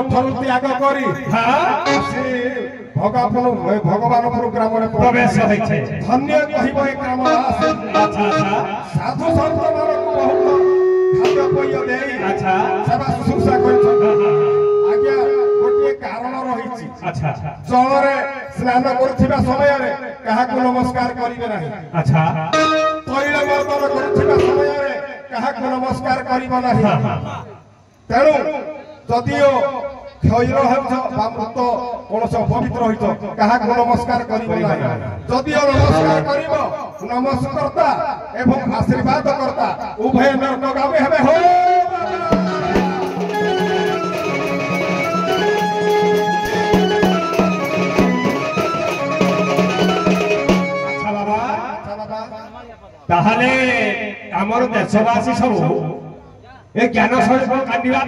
मठर त्याग करी भगवान ग्राम प्रवेश धन्य कह ग्राम साधु सन्त मान बहुत खाद्य पेय दे सेवा शुश्रूषा आज्ञा गोटे कारण रही जल स्नान कर समय क्या नमस्कार करेंगे ना तैल मर्दन कर समय क्या नमस्कार करना तेणु जदिओ क्षय मृत कौन पवित्र हित क्या नमस्कार करना जदिओ नमस्कार कर नमस्कर्ता एवं आशीर्वाद करता उभय नरकगामी हेबे हो आमर देशवासी सब ए ज्ञान स्वरूप काटिबा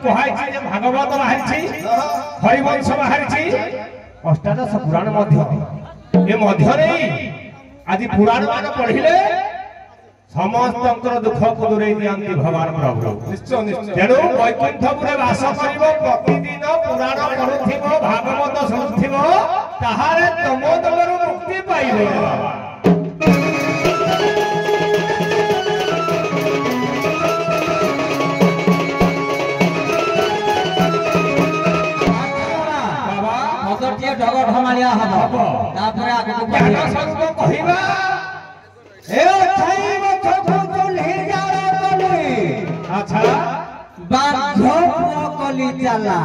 कहाई भागवत बाहरी हरिवंश बाहरी अष्टादश पुराण मध्य आज पुराण मान पढ़िले समस्त दुख को दूरे दियंती भगवान प्रभु तेणु वैकुंठपुरे वास कर प्रतिदिन पुराण पढ़ुथिबो भागवत शुणुथिबो ताहारे तमोदमरु मुक्ति पाइबो जगत हमारिया हब तापरे आगु ज्ञान स्वरूप कहिबा ए थाइब थथु निर्जाल कली अच्छा बाध्य कली जाला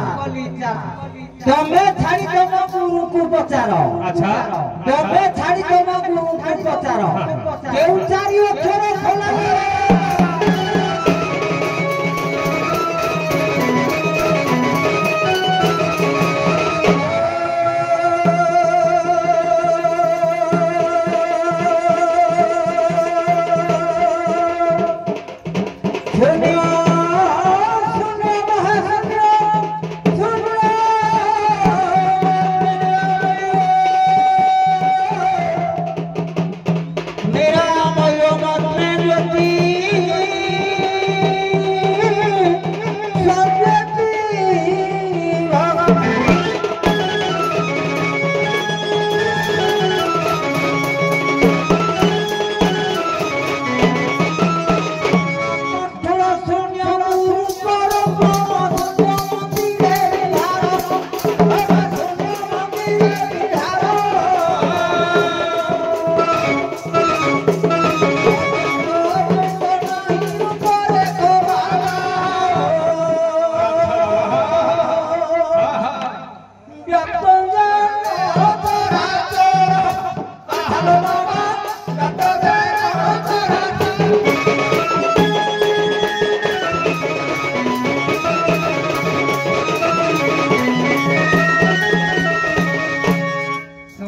तमे छाड़ी तम गुरु को पचारो अच्छा तमे छाड़ी तम गुरु को पचारो केउ चारि अक्षर खोला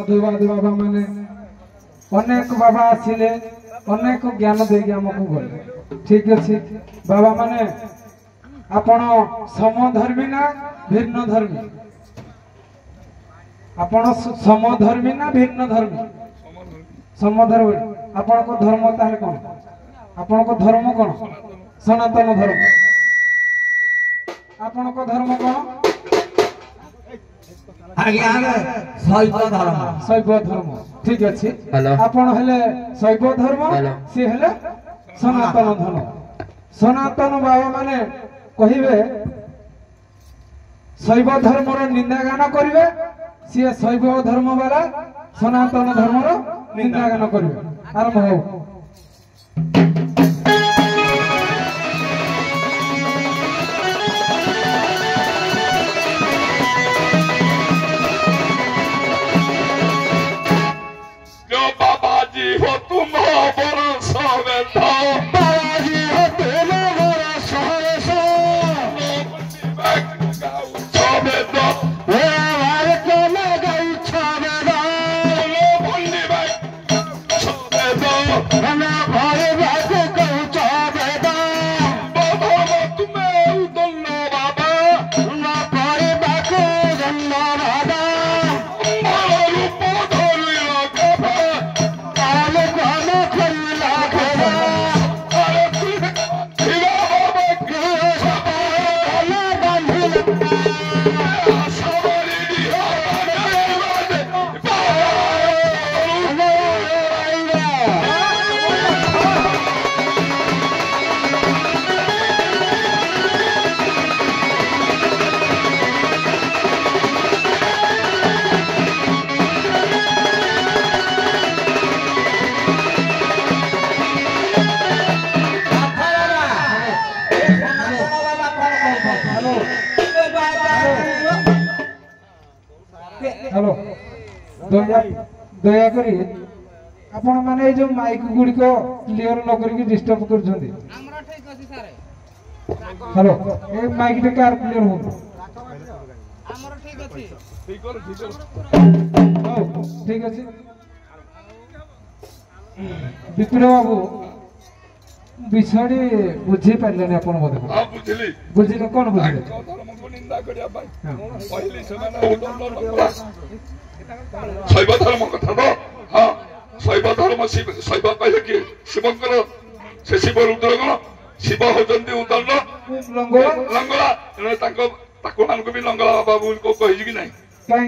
बाबा माने अनेक बाबा आसिले अनेक ज्ञान देगी आमको गले ठीक अच्छे बाबा माने आपण समधर्मी ना भिन्न धर्मी आपण समधर्मी ना भिन्न धर्मी समधर्मी आपण को धर्म ताले कोन आपण को धर्म कोन सनातन धर्म आपण को धर्म कोन शैव धर्म ठीक अच्छे आपण हेले शैव धर्म सी हेले सनातन धर्म सनातन बाबा माने कहिबे शैव धर्म रो निंदा गान करिवे सी शैव धर्म वाला सनातन धर्म रो निंदा गान करिवे आरंभ हो ଦୟାକରି ଆପଣ ମାନେ ଏଇ ଯୋଉ ମାଇକ ଗୁଡ଼ିକ କ୍ଲିୟର ନ କରିକି ଡିଷ୍ଟର୍ବ କରୁଛନ୍ତି। ହ୍ୟାଲୋ ଏ ମାଇକ ଟା କାର କ୍ଲିୟର ହଉ ହଉ ଠିକ ଅଛି। ବିପିନ ବାବୁ ବିଷୟଟି ବୁଝି ପାରିଲେନି ଆପଣ ବୋଧେ? ବୁଝିଲେ କଣ ବୁଝିଲେ? ଶୈବ ଧର୍ମ କଥା ତ ହଁ ଶୈବ ଧର୍ମ ଶୈବ କହିଲେ କି ଶିବଙ୍କର ସେ ଶିବ ରୁଦ୍ର କଣ ଶିବ ହଉଛନ୍ତି ଉଦଣ୍ଡ ଲଙ୍ଗଳା ତେଣୁ ତାକୁ ମାନଙ୍କୁ ବି ଲଙ୍ଗଳା ବାବୁ କହିଛି କି ନାହିଁ ଏ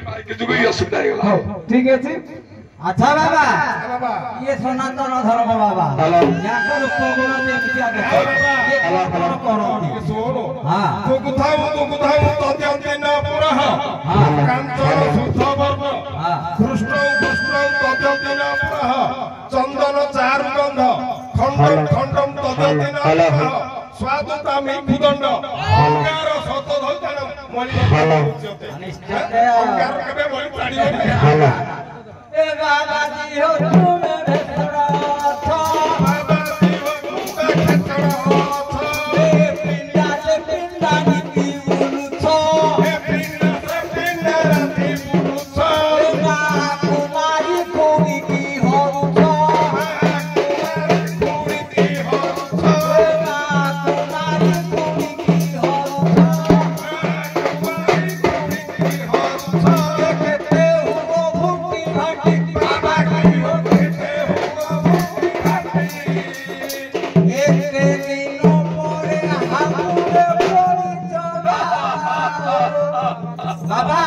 ମାଇକ ଯୋଗୁ ଇ ଅସୁବିଧା ହେଇଗଲା। ଠିକ ଅଛି। अच्छा बाबा ये सनातन धर्म बाबा यहाँ पर प्रोग्राम देखिए ये कौन करती ଶୁଣୁ हाँ ଦୁଗୁଥାଉ ତଦ୍ୟନ୍ତେ ନ ପୁରଃ କାଞ୍ଚନ ଶୁଦ୍ଧ ବର୍ଗ କୃଷ୍ଣ ତଦ୍ୟନ୍ତେ ନ ପୁରଃ ଚନ୍ଦନ ଚାରୁ ଗନ୍ଧ ଖଣ୍ଡମ ତଦ୍ୟନ୍ତେ ନ ପୁରଃ ସ୍ୱାଦୁତା ମିଖୁଦଣ୍ଡ ଅଙ୍ଗାର ସତ ଧୈତାନ ମଳିନ ଉଚ୍ୟତେ ଅଙ୍ଗାର କେବେ ମଳି ପାରିବନି। ए बाबा जी हो तुम रथ ବାବା ଶିବ କ୍ଷେତ୍ର ए पिंडा से पिंडा की उलुछ ଏ ପିଣ୍ଡ ରାତି ପୁରୁଷ ना कुमारी कोई की होछ କୁଣିତି ହଂସ ना कुमारी कोई की होछ कहते हो भूखी भाटी बाबा की हो एक दिनों मोरे हामुरे पड़ी जबा बाबा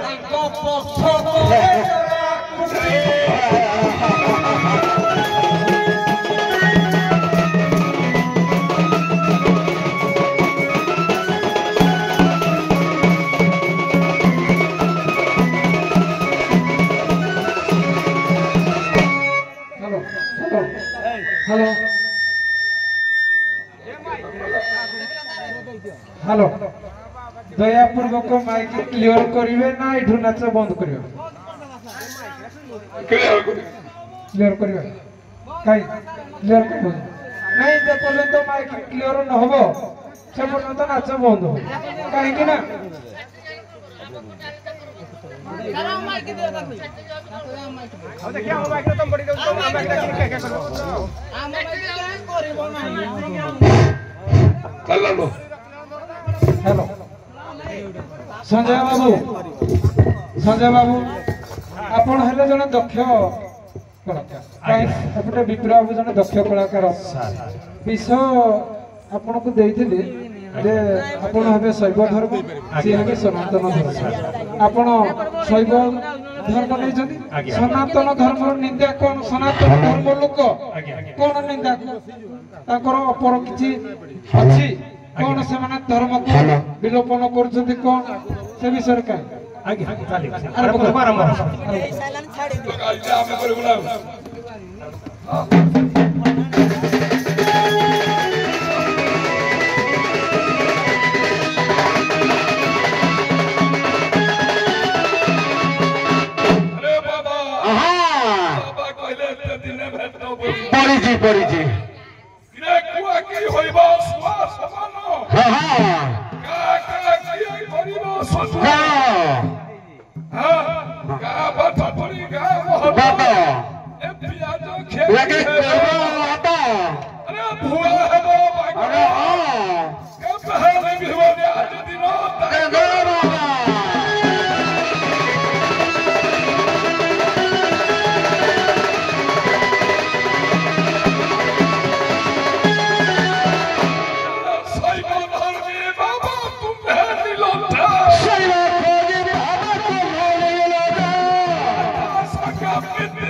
ताको पछो हेलो हेलो हेलो दयापूर्वक माइक क्लियर करिवे ना एठू नाच बंद करिवे? क्लियर करिवे काई क्लियर करिवे नहीं जे पर्यंत माइक क्लियर न होबो से पर्यंत नाच बंद हो काहे कि ना हेलो संजय बाबू आपण हेले जने दक्ष कलाकार एपटे विप्र बाबू जने दक्ष कलाकार विषय आपण को देइथिले जे आपण हबे शैव धर्म सी हबे सनातन धर्म आपण शैव धर्म नै जति सनातन धर्म निंदा कोन सनातन धर्म लोक कोन निंदा ताकर अपर किछि अछि कोन से माने धर्म को विलोपन करछथि कोन से विषय का आगे चाली आरंभ पड़ी कुआ की होइबा समान हां का की होइबा समान हां का बात पड़ी का मोहब्बत ए पियाज खेल लगे आता अरे भुआ है वो अरे हां के पहले भी हो गया आज दिनों तक Get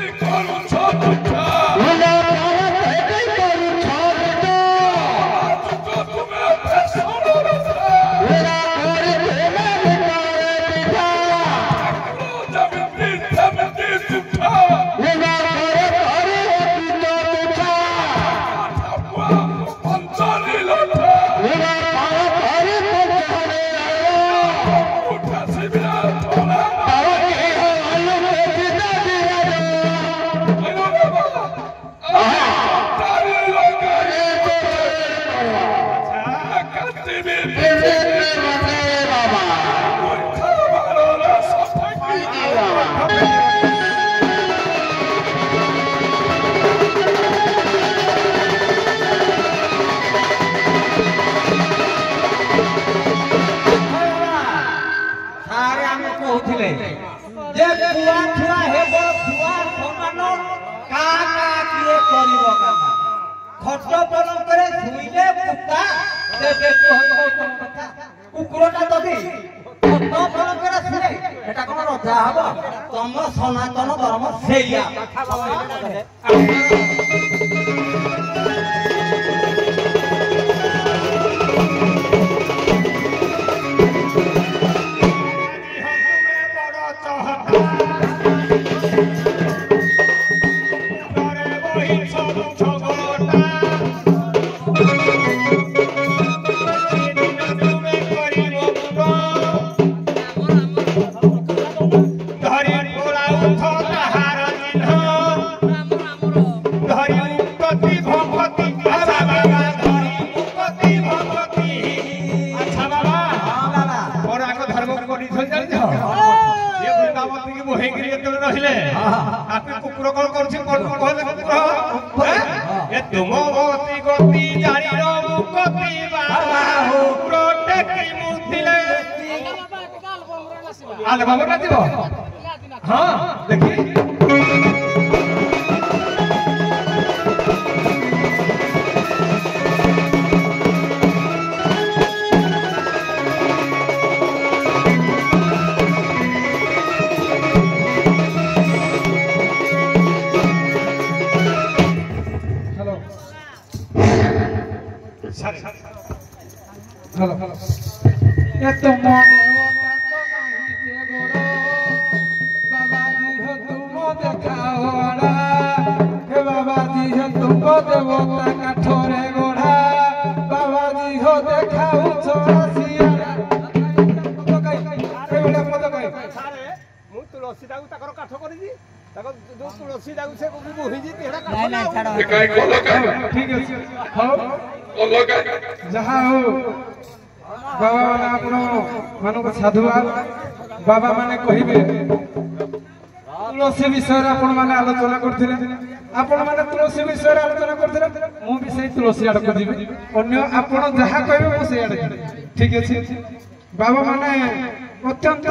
କୁଆ ଛୁଆ ହେବ ଛୁଆ ସମାନ କା କା କିଏ କରିବ କାମ ଖଟ ପଲଙ୍କରେ ଶୁଇଲେ କୁତା ତେବେ କଥା କୁକୁରଟା ଯଦି ଖଟ ପଲଙ୍କରେ ଶୁଏ ଏଟା କଣ ରଜା ହବ ତମ ସନାତନ ଧର୍ମ ସେଇଆ कुकुर कौन कर तुम गति गति जानी मुकति आलबम नाचिब हाँ देखी हेलो हेलो ये तो मोने ताको नहीं के गोरो बाबा जी हो तुमो देखाओड़ा हे बाबा जी हो तुमको देवो ता काठोरे गोड़ा बाबा जी हो देखाऊ छोरा सिया तो कई ए बेटा मत कई सारे मु तुलसी दागु ताकर काठ करी जी ताको जो तुलसी दागु से को बोहि जी तेरा काठ नहीं छाड़ काय कोलो काय ठीक है हो कोलो काय जहाँ हो बाबा माने आपण मानक साधुवाद बाबा माने कहिबे तुलसी विषय रे आपण माने आलोचना करथिले आपण माने तुलसी विषय रे आलोचना करथिले मु भी सही तुलसी आड़ को जीबे अन्य आपण जहाँ कहिबे मु सही आड़ ठीक अछि बाबा माने अत्यंत